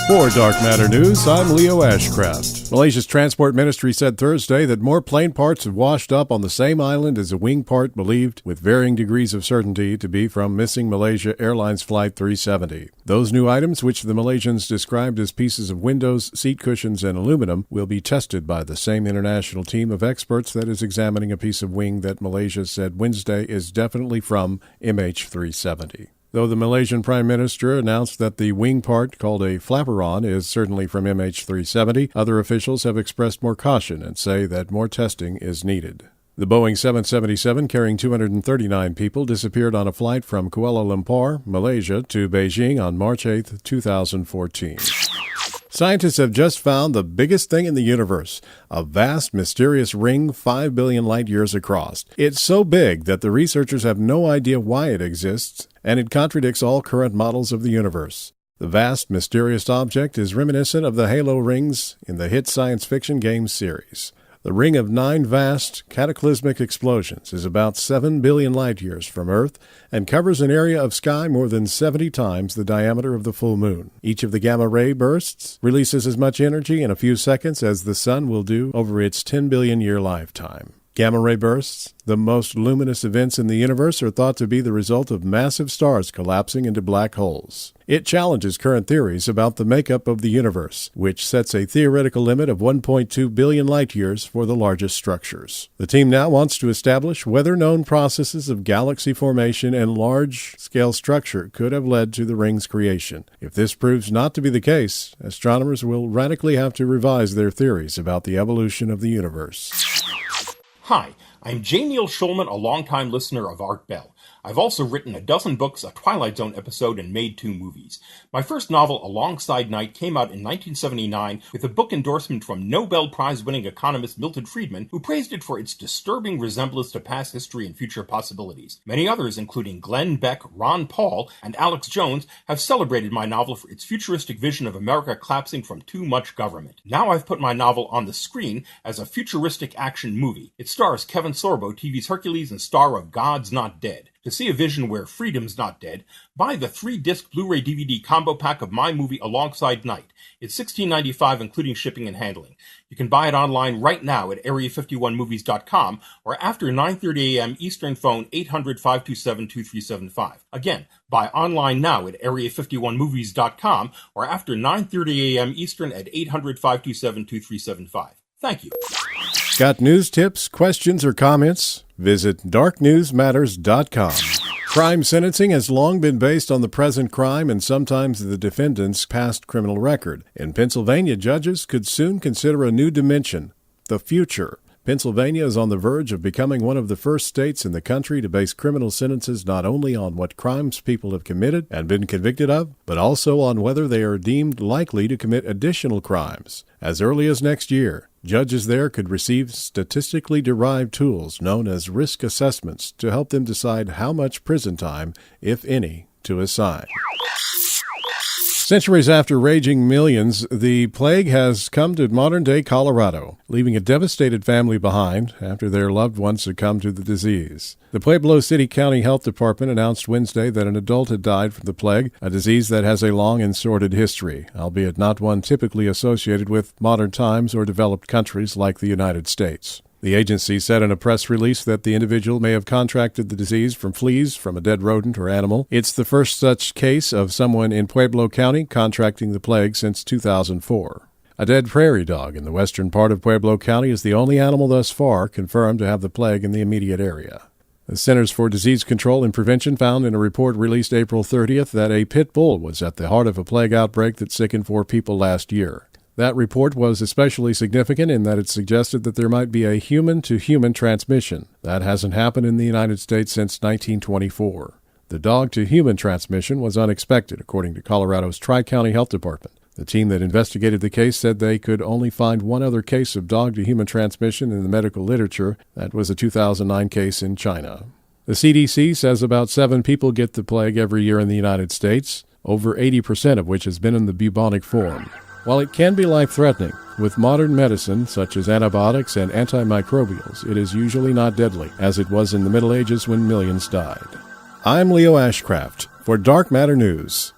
For Dark Matter News, I'm Leo Ashcraft. Malaysia's Transport Ministry said Thursday that more plane parts have washed up on the same island as a wing part believed, with varying degrees of certainty, to be from missing Malaysia Airlines Flight 370. Those new items, which the Malaysians described as pieces of windows, seat cushions, and aluminum, will be tested by the same international team of experts that is examining a piece of wing that Malaysia said Wednesday is definitely from MH370. Though the Malaysian Prime Minister announced that the wing part, called a flaperon, is certainly from MH370, other officials have expressed more caution and say that more testing is needed. The Boeing 777, carrying 239 people, disappeared on a flight from Kuala Lumpur, Malaysia, to Beijing on March 8, 2014. Scientists have just found the biggest thing in the universe, a vast, mysterious ring 5 billion light-years across. It's so big that the researchers have no idea why it exists, and it contradicts all current models of the universe. The vast, mysterious object is reminiscent of the halo rings in the hit science fiction game series. The ring of 9 vast, cataclysmic explosions is about 7 billion light-years from Earth and covers an area of sky more than 70 times the diameter of the full moon. Each of the gamma-ray bursts releases as much energy in a few seconds as the sun will do over its 10 billion-year lifetime. Gamma-ray bursts, the most luminous events in the universe, are thought to be the result of massive stars collapsing into black holes. It challenges current theories about the makeup of the universe, which sets a theoretical limit of 1.2 billion light-years for the largest structures. The team now wants to establish whether known processes of galaxy formation and large-scale structure could have led to the ring's creation. If this proves not to be the case, astronomers will radically have to revise their theories about the evolution of the universe. Hi, I'm J. Neil Schulman, a longtime listener of artbell. I've also written a dozen books, a Twilight Zone episode, and made 2 movies. My first novel, Alongside Night, came out in 1979 with a book endorsement from Nobel Prize-winning economist Milton Friedman, who praised it for its disturbing resemblance to past history and future possibilities. Many others, including Glenn Beck, Ron Paul, and Alex Jones, have celebrated my novel for its futuristic vision of America collapsing from too much government. Now I've put my novel on the screen as a futuristic action movie. It stars Kevin Sorbo, TV's Hercules and star of God's Not Dead. To see a vision where freedom's not dead, buy the 3-disc Blu-ray DVD combo pack of my movie Alongside Night. It's $16.95, including shipping and handling. You can buy it online right now at area51movies.com or after 9:30 a.m. Eastern, phone 800-527-2375. Again, buy online now at area51movies.com or after 9:30 a.m. Eastern at 800-527-2375. Thank you. Got news tips, questions, or comments? Visit darknewsmatters.com. Crime sentencing has long been based on the present crime and sometimes the defendant's past criminal record. In Pennsylvania, judges could soon consider a new dimension, the future. Pennsylvania is on the verge of becoming one of the first states in the country to base criminal sentences not only on what crimes people have committed and been convicted of, but also on whether they are deemed likely to commit additional crimes. As early as next year, judges there could receive statistically derived tools known as risk assessments to help them decide how much prison time, if any, to assign. Centuries after raging millions, the plague has come to modern-day Colorado, leaving a devastated family behind after their loved ones succumbed to the disease. The Pueblo City County Health Department announced Wednesday that an adult had died from the plague, a disease that has a long and sordid history, albeit not one typically associated with modern times or developed countries like the United States. The agency said in a press release that the individual may have contracted the disease from fleas from a dead rodent or animal. It's the first such case of someone in Pueblo County contracting the plague since 2004. A dead prairie dog in the western part of Pueblo County is the only animal thus far confirmed to have the plague in the immediate area. The Centers for Disease Control and Prevention found in a report released April 30th that a pit bull was at the heart of a plague outbreak that sickened 4 people last year. That report was especially significant in that it suggested that there might be a human-to-human transmission. That hasn't happened in the United States since 1924. The dog-to-human transmission was unexpected, according to Colorado's Tri-County Health Department. The team that investigated the case said they could only find one other case of dog-to-human transmission in the medical literature. That was a 2009 case in China. The CDC says about 7 people get the plague every year in the United States, over 80% of which has been in the bubonic form. While it can be life-threatening, with modern medicine such as antibiotics and antimicrobials, it is usually not deadly, as it was in the Middle Ages when millions died. I'm Leo Ashcraft for Dark Matter News.